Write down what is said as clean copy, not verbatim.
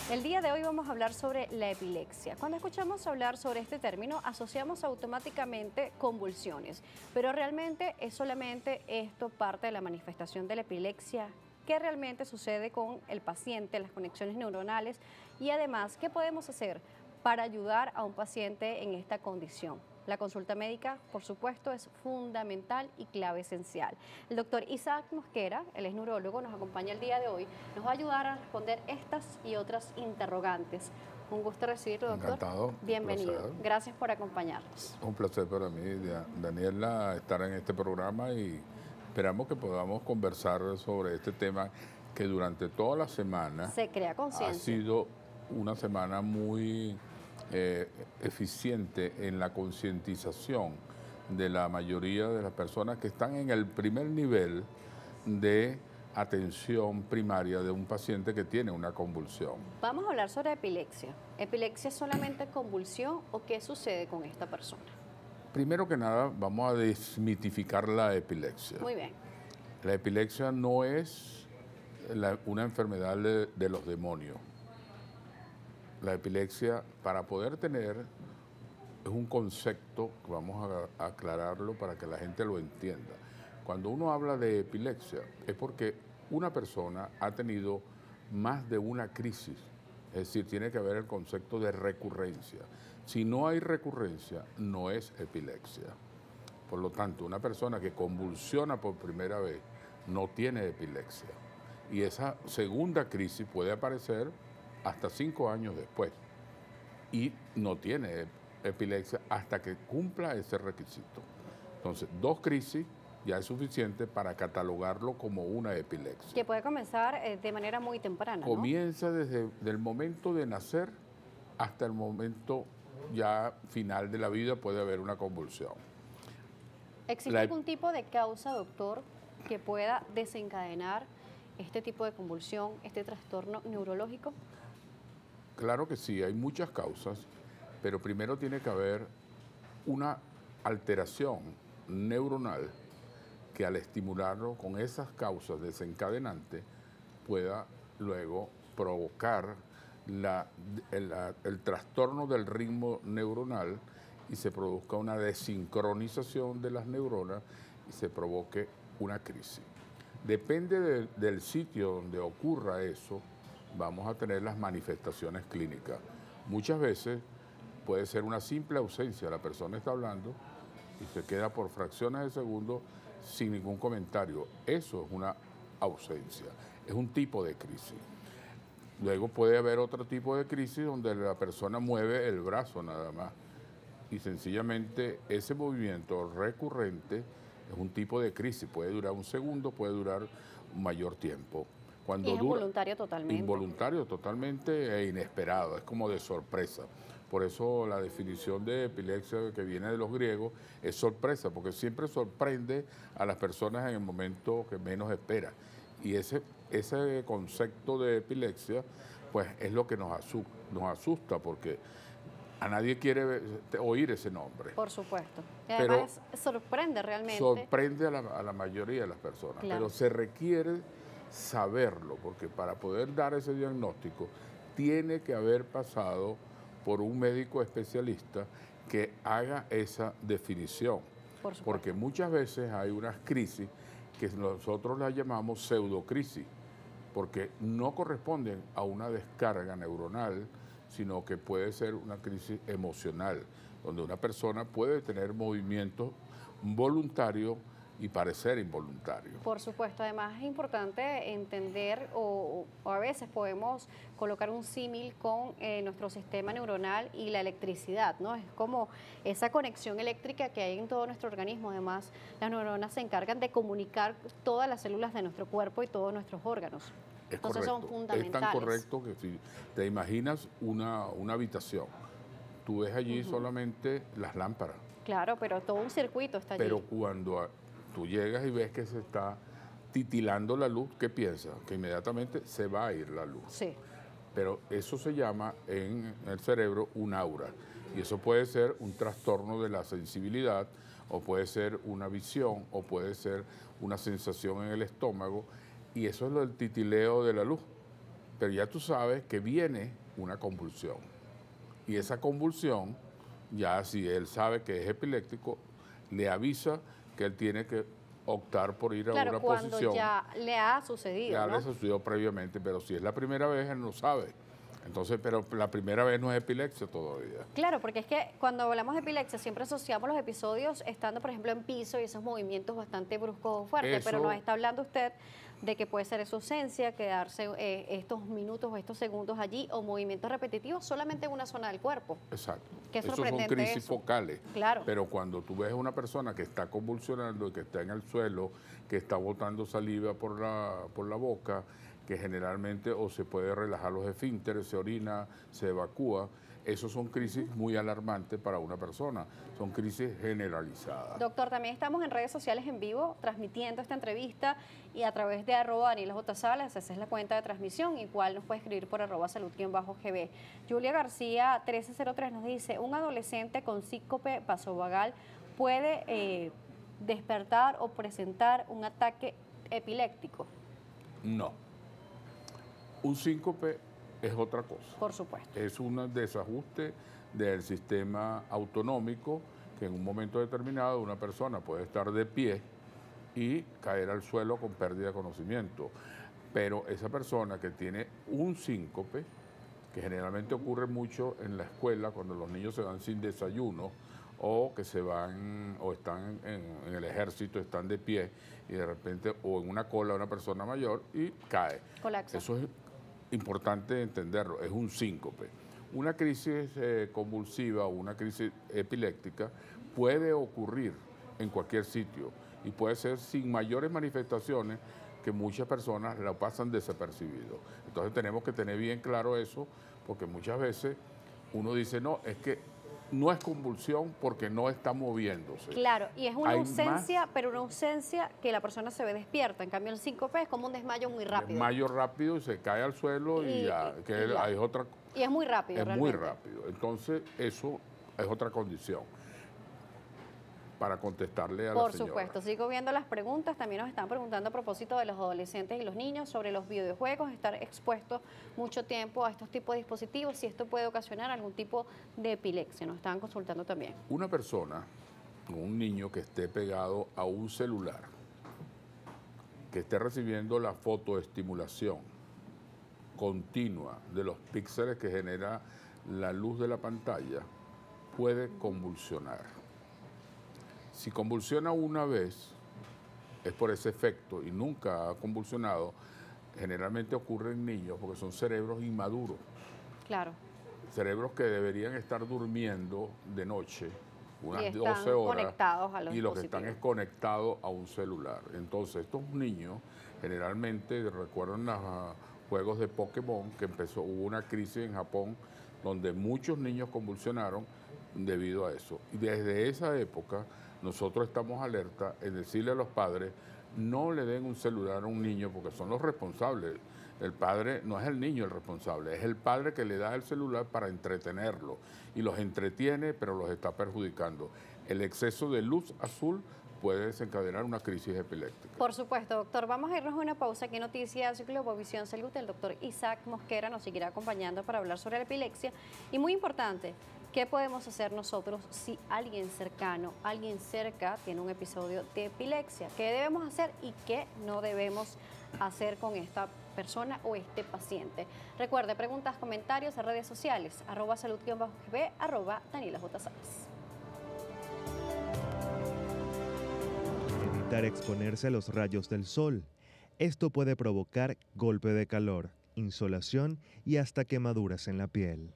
El día de hoy vamos a hablar sobre la epilepsia. Cuando escuchamos hablar sobre este término, asociamos automáticamente convulsiones, pero realmente es solamente esto parte de la manifestación de la epilepsia. ¿Qué realmente sucede con el paciente, las conexiones neuronales? Y además, ¿qué podemos hacer para ayudar a un paciente en esta condición? La consulta médica, por supuesto, es fundamental y clave esencial. El doctor Isaac Mosquera, él es neurólogo, nos acompaña el día de hoy, nos va a ayudar a responder estas y otras interrogantes. Un gusto recibirlo, doctor. Encantado, Bienvenido. un placer. Gracias por acompañarnos. Un placer para mí, Daniela, estar en este programa y esperamos que podamos conversar sobre este tema que durante toda la semana Se crea ha conciencia. sido una semana muy eficiente en la concientización de la mayoría de las personas que están en el primer nivel de atención primaria de un paciente que tiene una convulsión. Vamos a hablar sobre epilepsia. ¿Epilepsia es solamente convulsión o qué sucede con esta persona? Primero que nada, vamos a desmitificar la epilepsia. Muy bien. La epilepsia no es una enfermedad de los demonios. La epilepsia, para poder tener, es un concepto que vamos a aclararlo para que la gente lo entienda. Cuando uno habla de epilepsia es porque una persona ha tenido más de una crisis, es decir, tiene que haber el concepto de recurrencia. Si no hay recurrencia, no es epilepsia. Por lo tanto, una persona que convulsiona por primera vez no tiene epilepsia. Y esa segunda crisis puede aparecer hasta 5 años después. Y no tiene epilepsia hasta que cumpla ese requisito. Entonces, 2 crisis ya es suficiente para catalogarlo como una epilepsia. Que puede comenzar de manera muy temprana, ¿no? Comienza desde el momento de nacer hasta el momento ya final de la vida puede haber una convulsión. ¿Existe algún tipo de causa, doctor, que pueda desencadenar este tipo de convulsión, este trastorno neurológico? Claro que sí, hay muchas causas, pero primero tiene que haber una alteración neuronal que al estimularlo con esas causas desencadenantes pueda luego provocar el trastorno del ritmo neuronal y se produzca una desincronización de las neuronas y se provoque una crisis. Depende del sitio donde ocurra eso, vamos a tener las manifestaciones clínicas. Muchas veces puede ser una simple ausencia, la persona está hablando y se queda por fracciones de segundo sin ningún comentario. Eso es una ausencia, es un tipo de crisis. Luego puede haber otro tipo de crisis donde la persona mueve el brazo nada más y sencillamente ese movimiento recurrente es un tipo de crisis, puede durar un segundo, puede durar un mayor tiempo. Cuando Y es involuntario totalmente. Involuntario totalmente e inesperado, es como de sorpresa. Por eso la definición de epilepsia que viene de los griegos es sorpresa, porque siempre sorprende a las personas en el momento que menos espera. Y ese concepto de epilepsia, pues es lo que nos asusta, porque a nadie quiere oír ese nombre. Por supuesto. Y además sorprende realmente. Sorprende a la mayoría de las personas, Claro. pero se requiere saberlo, porque para poder dar ese diagnóstico tiene que haber pasado por un médico especialista que haga esa definición. Por supuesto. Porque muchas veces hay unas crisis que nosotros las llamamos pseudocrisis, porque no corresponden a una descarga neuronal, sino que puede ser una crisis emocional, donde una persona puede tener movimientos voluntarios y parecer involuntario. Por supuesto, además es importante entender o a veces podemos colocar un símil con nuestro sistema neuronal y la electricidad, ¿no? Es como esa conexión eléctrica que hay en todo nuestro organismo. Además, las neuronas se encargan de comunicar todas las células de nuestro cuerpo y todos nuestros órganos. Entonces son fundamentales. Es tan correcto que si te imaginas una habitación, tú ves allí solamente las lámparas. Claro, pero todo un circuito está allí. Pero cuando tú llegas y ves que se está titilando la luz, ¿qué piensas? Que inmediatamente se va a ir la luz. Sí. Pero eso se llama en el cerebro un aura. Y eso puede ser un trastorno de la sensibilidad, o puede ser una visión, o puede ser una sensación en el estómago. Y eso es lo del titileo de la luz. pero ya tú sabes que viene una convulsión. Y esa convulsión, ya si él sabe que es epiléptico, le avisa que él tiene que optar por ir a una posición. Cuando ya le ha sucedido, ya ¿no? le sucedió previamente, pero si es la primera vez, él no sabe. Entonces, pero la primera vez no es epilepsia todavía. Claro, porque es que cuando hablamos de epilepsia siempre asociamos los episodios estando, por ejemplo, en piso y esos movimientos bastante bruscos o fuertes, pero nos está hablando usted de que puede ser su ausencia, quedarse estos minutos o estos segundos allí o movimientos repetitivos solamente en una zona del cuerpo. Exacto. Qué Esos son sorprendente crisis eso. focales. Claro. Pero cuando tú ves a una persona que está convulsionando, que está en el suelo, que está botando saliva por la boca, que generalmente o se puede relajar los esfínteres, se orina, se evacúa, esos son crisis muy alarmantes para una persona, son crisis generalizadas. Doctor, también estamos en redes sociales en vivo transmitiendo esta entrevista y a través de @DanielaJSalas, esa es la cuenta de transmisión, igual nos puede escribir por @salud_gb. Julia García 1303 nos dice, un adolescente con síncope vasovagal puede despertar o presentar un ataque epiléptico. No. Un síncope es otra cosa. Por supuesto. Es un desajuste del sistema autonómico que en un momento determinado una persona puede estar de pie y caer al suelo con pérdida de conocimiento. Pero esa persona que tiene un síncope, que generalmente ocurre mucho en la escuela cuando los niños se van sin desayuno o que se van o están en el ejército, están de pie y de repente o en una cola una persona mayor y cae. Colapsa. Eso es importante entenderlo, es un síncope. Una crisis convulsiva o una crisis epiléptica puede ocurrir en cualquier sitio y puede ser sin mayores manifestaciones que muchas personas la pasan desapercibido. Entonces tenemos que tener bien claro eso, porque muchas veces uno dice, no, es que no es convulsión porque no está moviéndose. Claro, y es una ausencia, pero una ausencia que la persona se ve despierta. En cambio, el síncope es como un desmayo muy rápido. Desmayo rápido y se cae al suelo y ya. Es otra. Y es muy rápido, realmente. Muy rápido. Entonces, eso es otra condición para contestarle a la señora. Por supuesto, sigo viendo las preguntas. También nos están preguntando a propósito de los adolescentes y los niños sobre los videojuegos, estar expuestos mucho tiempo a estos tipos de dispositivos, si esto puede ocasionar algún tipo de epilepsia. Nos estaban consultando también. Una persona, un niño que esté pegado a un celular, que esté recibiendo la fotoestimulación continua de los píxeles que genera la luz de la pantalla, puede convulsionar. Si convulsiona una vez, es por ese efecto y nunca ha convulsionado, generalmente ocurre en niños porque son cerebros inmaduros. Claro. Cerebros que deberían estar durmiendo de noche, unas 12 horas, conectados a los y lo que están es conectados a un celular. Entonces, estos niños generalmente recuerdan los juegos de Pokémon, que hubo una crisis en Japón donde muchos niños convulsionaron debido a eso. Y desde esa época nosotros estamos alerta en decirle a los padres, no le den un celular a un niño porque son los responsables. El padre no es el niño el responsable, es el padre que le da el celular para entretenerlo y los entretiene, pero los está perjudicando. El exceso de luz azul puede desencadenar una crisis epiléptica. Por supuesto, doctor. Vamos a irnos a una pausa. Aquí Noticias Globovisión Salud. El doctor Isaac Mosquera nos seguirá acompañando para hablar sobre la epilepsia. Y muy importante, ¿qué podemos hacer nosotros si alguien cercano, alguien cerca tiene un episodio de epilepsia? ¿Qué debemos hacer y qué no debemos hacer con esta persona o este paciente? Recuerde, preguntas, comentarios en redes sociales, @salud_gb, @DanielaJSalas. Evitar exponerse a los rayos del sol. Esto puede provocar golpe de calor, insolación y hasta quemaduras en la piel.